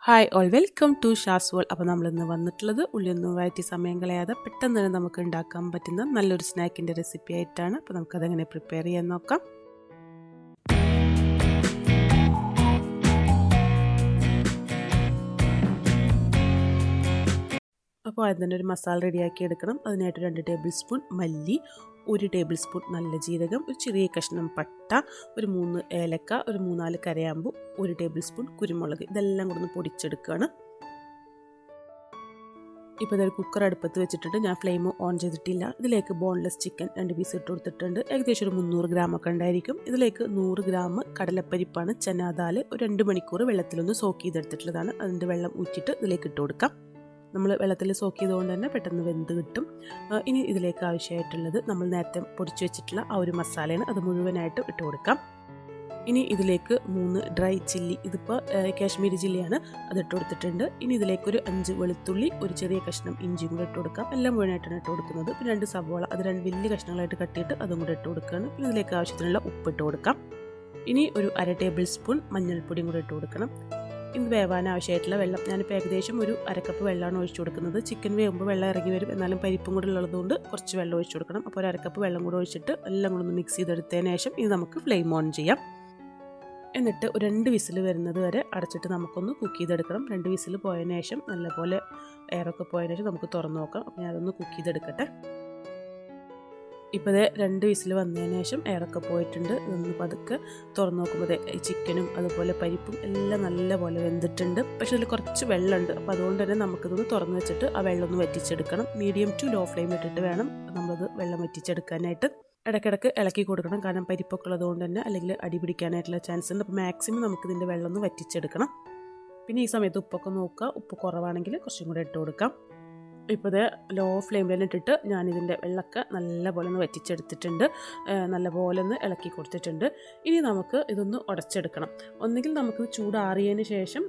Hi all welcome to Shaz's world. അപ്പോൾ നമ്മളിന്ന് വന്നിട്ടുള്ളത് ഉള്ളിയൊന്നും വഴറ്റി സമയം കളയാതെ പെട്ടെന്ന് തന്നെ നമുക്ക് ഉണ്ടാക്കാൻ പറ്റുന്ന നല്ലൊരു സ്നാക്കിൻ്റെ റെസിപ്പി ആയിട്ടാണ്. അപ്പോൾ നമുക്കതെങ്ങനെ പ്രിപ്പയർ ചെയ്യാൻ നോക്കാം. അപ്പോൾ ആദ്യം തന്നെ ഒരു മസാല റെഡിയാക്കി എടുക്കണം. അതിനായിട്ട് 2 ടേബിൾ സ്പൂൺ മല്ലി, 1 ടേബിൾ സ്പൂൺ നല്ല ജീരകം, ഒരു ചെറിയ കഷ്ണം പട്ട, ഒരു 3 ഏലക്ക, ഒരു 3-4 കരയാമ്പു, 1 ടേബിൾ സ്പൂൺ കുരുമുളക്, ഇതെല്ലാം കൂടെ ഒന്ന് പൊടിച്ചെടുക്കുകയാണ്. ഇപ്പോൾ ഇതൊരു കുക്കർ അടുപ്പത്ത് വെച്ചിട്ടുണ്ട്. ഞാൻ ഫ്ലെയിം ഓൺ ചെയ്തിട്ടില്ല. ഇതിലേക്ക് ബോൺലെസ് ചിക്കൻ 2 പീസ് ഇട്ട് കൊടുത്തിട്ടുണ്ട്. ഏകദേശം ഒരു 300 ഗ്രാം ഒക്കെ ഉണ്ടായിരിക്കും. ഇതിലേക്ക് 100 ഗ്രാം കടലപ്പരിപ്പാണ്, ചനാദാൽ, ഒരു 2 മണിക്കൂർ വെള്ളത്തിലൊന്ന് സോക്ക് ചെയ്തെടുത്തിട്ടുള്ളതാണ്. അതിൻ്റെ വെള്ളം ഊറ്റിയിട്ട് ഇതിലേക്ക് ഇട്ട് കൊടുക്കാം. നമ്മൾ വെള്ളത്തിൽ സോക്ക് ചെയ്തുകൊണ്ട് തന്നെ പെട്ടെന്ന് വെന്ത് കിട്ടും. ഇനി ഇതിലേക്ക് ആവശ്യമായിട്ടുള്ളത് നമ്മൾ നേരത്തെ പൊടിച്ചു വെച്ചിട്ടുള്ള ആ ഒരു മസാലയാണ്. അത് മുഴുവനായിട്ട് ഇട്ട് കൊടുക്കാം. ഇനി ഇതിലേക്ക് 3 ഡ്രൈ ചില്ലി, ഇതിപ്പോൾ കാശ്മീരി ചില്ലിയാണ്, അതിട്ട് കൊടുത്തിട്ടുണ്ട്. ഇനി ഇതിലേക്കൊരു 5 വെളുത്തുള്ളി, ഒരു ചെറിയ കഷ്ണം ഇഞ്ചിയും കൂടെ ഇട്ട് കൊടുക്കാം. എല്ലാം മുഴുവനായിട്ടാണ് ഇട്ട് കൊടുക്കുന്നത്. പിന്നെ 2 സവോള, അത് 2 വലിയ കഷ്ണങ്ങളായിട്ട് കട്ടിയിട്ട് അതും കൂടെ ഇട്ട് കൊടുക്കുകയാണ്. പിന്നെ ഇതിലേക്ക് ആവശ്യത്തിനുള്ള ഉപ്പ് ഇട്ട് കൊടുക്കാം. ഇനി ഒരു 1/2 ടേബിൾ സ്പൂൺ മഞ്ഞൾപ്പൊടിയും കൂടെ ഇട്ട് കൊടുക്കണം. ഇത് വേവാൻ ആവശ്യമായിട്ടുള്ള വെള്ളം, ഞാനിപ്പോൾ ഏകദേശം ഒരു 1/2 കപ്പ് വെള്ളമാണ് ഒഴിച്ചു കൊടുക്കുന്നത്. ചിക്കൻ വേവുമ്പോൾ വെള്ളം ഇറങ്ങി വരും, എന്നാലും പരിപ്പും കൂടെ ഉള്ളതുകൊണ്ട് കുറച്ച് വെള്ളം ഒഴിച്ചു കൊടുക്കണം. അപ്പോൾ ഒരു 1/2 കപ്പ് വെള്ളം കൂടെ ഒഴിച്ചിട്ട് എല്ലാം കൂടെ ഒന്ന് മിക്സ് ചെയ്തെടുത്തതിന് ശേഷം ഇത് നമുക്ക് ഫ്ലെയിം ഓൺ ചെയ്യാം. എന്നിട്ട് ഒരു 2 വിസിൽ വരുന്നത് വരെ അടച്ചിട്ട് നമുക്കൊന്ന് കുക്ക് ചെയ്തെടുക്കണം. 2 വിസിൽ പോയതിന് ശേഷം നല്ലപോലെ എയറൊക്കെ പോയതിന് ശേഷം നമുക്ക് തുറന്ന് നോക്കാം. അപ്പോൾ ഞാനതൊന്ന് കുക്ക് ചെയ്തെടുക്കട്ടെ. ഇപ്പോൾ 2 വിസിൽ വന്നതിന് ശേഷം എയറൊക്കെ പോയിട്ടുണ്ട്. ഇതൊന്ന് പതുക്കെ തുറന്ന് നോക്കുമ്പോൾ ഈ ചിക്കനും അതുപോലെ പരിപ്പും എല്ലാം നല്ലപോലെ വെന്തിട്ടുണ്ട്. പക്ഷേ ഇതിൽ കുറച്ച് വെള്ളമുണ്ട്. അപ്പോൾ അതുകൊണ്ട് തന്നെ നമുക്കിതൊന്ന് തുറന്ന് വെച്ചിട്ട് ആ വെള്ളം ഒന്ന് വറ്റിച്ചെടുക്കണം. മീഡിയം ടു ലോ ഫ്ലെയിം ഇട്ടിട്ട് വേണം നമ്മളത് വെള്ളം വറ്റിച്ചെടുക്കാനായിട്ട്. ഇടയ്ക്കിടയ്ക്ക് ഇളക്കി കൊടുക്കണം, കാരണം പരിപ്പൊക്കെ ഉള്ളതുകൊണ്ട് തന്നെ അല്ലെങ്കിൽ അടി പിടിക്കാനായിട്ടുള്ള ചാൻസ് ഉണ്ട്. അപ്പോൾ മാക്സിമം നമുക്കിതിൻ്റെ വെള്ളം ഒന്ന് വറ്റിച്ചെടുക്കണം. പിന്നെ ഈ സമയത്ത് ഉപ്പൊക്കെ നോക്കുക. ഉപ്പ് കുറവാണെങ്കിൽ കുറച്ചും കൂടെ ഇട്ട് കൊടുക്കാം. ഇപ്പോൾ ലോ ഫ്ലെയിമിൽ ഇട്ടിട്ട് ഞാനിതിൻ്റെ വെള്ളമൊക്കെ നല്ലപോലെ ഒന്ന് വറ്റിച്ചെടുത്തിട്ടുണ്ട്. നല്ലപോലെ ഒന്ന് ഇളക്കി കൊടുത്തിട്ടുണ്ട്. ഇനി നമുക്ക് ഇതൊന്ന് ഉടച്ചെടുക്കണം. ഒന്നുകിൽ നമുക്ക് ചൂടാറിയതിന് ശേഷം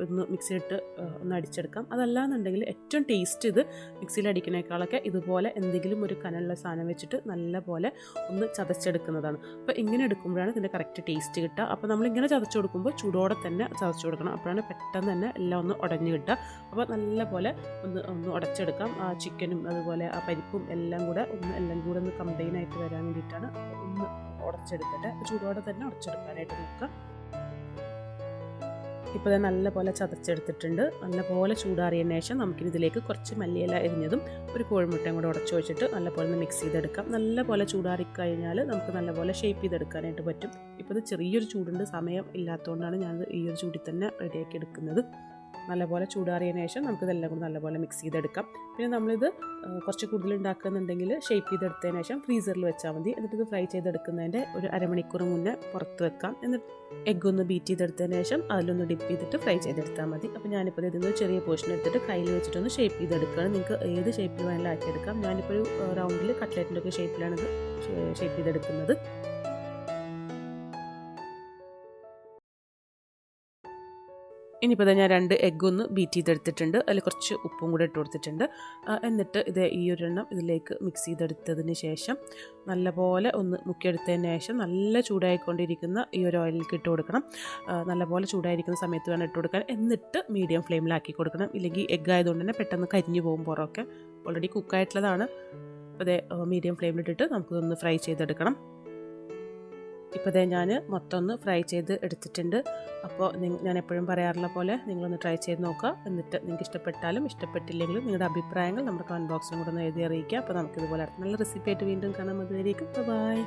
ഒന്ന് മിക്സിയിലിട്ട് ഒന്ന് അടിച്ചെടുക്കാം. അതല്ലാന്നുണ്ടെങ്കിൽ ഏറ്റവും ടേസ്റ്റ് ഇത് മിക്സിയിൽ അടിക്കുന്നേക്കാളൊക്കെ ഇതുപോലെ എന്തെങ്കിലും ഒരു കനലുള്ള സാധനം വെച്ചിട്ട് നല്ലപോലെ ഒന്ന് ചതച്ചെടുക്കുന്നതാണ്. അപ്പോൾ ഇങ്ങനെ എടുക്കുമ്പോഴാണ് ഇതിൻ്റെ കറക്റ്റ് ടേസ്റ്റ് കിട്ടുക. അപ്പോൾ നമ്മളിങ്ങനെ ചതച്ച് കൊടുക്കുമ്പോൾ ചൂടോടെ തന്നെ ചതച്ച് കൊടുക്കണം. അപ്പോഴാണ് പെട്ടെന്ന് തന്നെ എല്ലാം ഒന്ന് ഉടഞ്ഞ് കിട്ടുക. അപ്പോൾ നല്ലപോലെ ഒന്ന് ഉടച്ചെടുക്കാം. ആ ചിക്കനും അതുപോലെ ആ പരിപ്പും എല്ലാം കൂടെ ഒന്ന് കമ്പൈൻ ആയിട്ട് വരാൻ വേണ്ടിയിട്ടാണ്. ഒന്ന് ഉടച്ചെടുക്കട്ടെ. ചൂടോടെ തന്നെ ഉടച്ചെടുക്കാനായിട്ട് നോക്കാം. ഇപ്പോൾ നല്ലപോലെ ചതച്ചെടുത്തിട്ടുണ്ട്. നല്ലപോലെ ചൂടാറിയതിന് ശേഷം നമുക്കിതിലേക്ക് കുറച്ച് മല്ലിയില എരിഞ്ഞതും ഒരു കോഴിമുട്ടയും കൂടെ ഉടച്ചു വെച്ചിട്ട് നല്ലപോലെ ഒന്ന് മിക്സ് ചെയ്തെടുക്കാം. നല്ലപോലെ ചൂടാറിക്കഴിഞ്ഞാൽ നമുക്ക് നല്ലപോലെ ഷേപ്പ് ചെയ്തെടുക്കാനായിട്ട് പറ്റും. ഇപ്പോൾ ഇത് ചെറിയൊരു ചൂടുണ്ട്, സമയം ഇല്ലാത്തതുകൊണ്ടാണ് ഞാനത് ഈ ഒരു ചൂടിൽ തന്നെ റെഡിയാക്കി എടുക്കുന്നത്. നല്ലപോലെ ചൂടാറിയതിന് ശേഷം നമുക്കിതെല്ലാം കൂടി നല്ലപോലെ മിക്സ് ചെയ്തെടുക്കാം. പിന്നെ നമ്മളിത് കുറച്ച് കൂടുതൽ ഉണ്ടാക്കുന്നുണ്ടെങ്കിൽ ഷേപ്പ് ചെയ്തെടുത്തതിന് ശേഷം ഫ്രീസറിൽ വെച്ചാൽ മതി. എന്നിട്ട് ഇത് ഫ്രൈ ചെയ്തെടുക്കുന്നതിൻ്റെ ഒരു 1/2 മണിക്കൂർ മുന്നേ പുറത്ത് വെക്കാം. എന്നിട്ട് എഗ്ഗ് ഒന്ന് ബീറ്റ് ചെയ്തെടുത്തതിന് ശേഷം അതിലൊന്ന് ഡിപ്പ് ചെയ്തിട്ട് ഫ്രൈ ചെയ്തെടുത്താൽ മതി. അപ്പോൾ ഞാനിപ്പോൾ ഇതിൽ ചെറിയ പോർഷൻ എടുത്തിട്ട് കയ്യിൽ വെച്ചിട്ടൊന്ന് ഷേപ്പ് ചെയ്തെടുക്കുകയാണ്. നിങ്ങൾക്ക് ഏത് ഷേപ്പിൽ വേണമെങ്കിലും ആക്കിയെടുക്കാം. ഞാനിപ്പോൾ ഒരു റൗണ്ടിൽ കട്ട്ലറ്റിൻ്റെ ഒക്കെ ഷേപ്പിലാണ് ഇത് ഷേപ്പ് ചെയ്തെടുക്കുന്നത്. ഇനിയിപ്പോൾ ഞാൻ 2 എഗ്ഗ് ഒന്ന് ബീറ്റ് ചെയ്തെടുത്തിട്ടുണ്ട്. അതിൽ കുറച്ച് ഉപ്പും കൂടെ ഇട്ട് കൊടുത്തിട്ടുണ്ട്. എന്നിട്ട് ഈ ഒരെണ്ണം ഇതിലേക്ക് മിക്സ് ചെയ്തെടുത്തതിന് ശേഷം നല്ലപോലെ ഒന്ന് മുക്കിയെടുത്തതിന് ശേഷം നല്ല ചൂടായിക്കൊണ്ടിരിക്കുന്ന ഈ ഒരു ഓയിലിലേക്ക് ഇട്ട് കൊടുക്കണം. നല്ലപോലെ ചൂടായിരിക്കുന്ന സമയത്ത് വേണം ഇട്ട് കൊടുക്കാൻ. എന്നിട്ട് മീഡിയം ഫ്ലെയിമിലാക്കി കൊടുക്കണം. ഇല്ലെങ്കിൽ എഗ്ഗ് ആയതുകൊണ്ട് തന്നെ പെട്ടെന്ന് കരിഞ്ഞു പോകും. പുറമൊക്കെ ഓൾറെഡി കുക്കായിട്ടുള്ളതാണ്. അപ്പോൾ മീഡിയം ഫ്ലെയിമിലിട്ടിട്ട് നമുക്കിതൊന്ന് ഫ്രൈ ചെയ്തെടുക്കണം. ഇപ്പോൾ ഞാൻ മൊത്തം ഒന്ന് ഫ്രൈ ചെയ്ത് എടുത്തിട്ടുണ്ട്. അപ്പോൾ ഞാൻ എപ്പോഴും പറയാറുള്ള പോലെ നിങ്ങളൊന്ന് ട്രൈ ചെയ്ത് നോക്കുക. എന്നിട്ട് നിങ്ങൾക്ക് ഇഷ്ടപ്പെട്ടാലും ഇഷ്ടപ്പെട്ടില്ലെങ്കിലും നിങ്ങളുടെ അഭിപ്രായങ്ങൾ നമ്മുടെ കമൻറ്റ് ബോക്സിലും കൂടെ ഒന്ന് എഴുതി അറിയിക്കുക. അപ്പോൾ നമുക്കിതുപോലെ നല്ല റെസിപ്പി ആയിട്ട് വീണ്ടും കാണാം. അതുവരേക്കും ബൈ.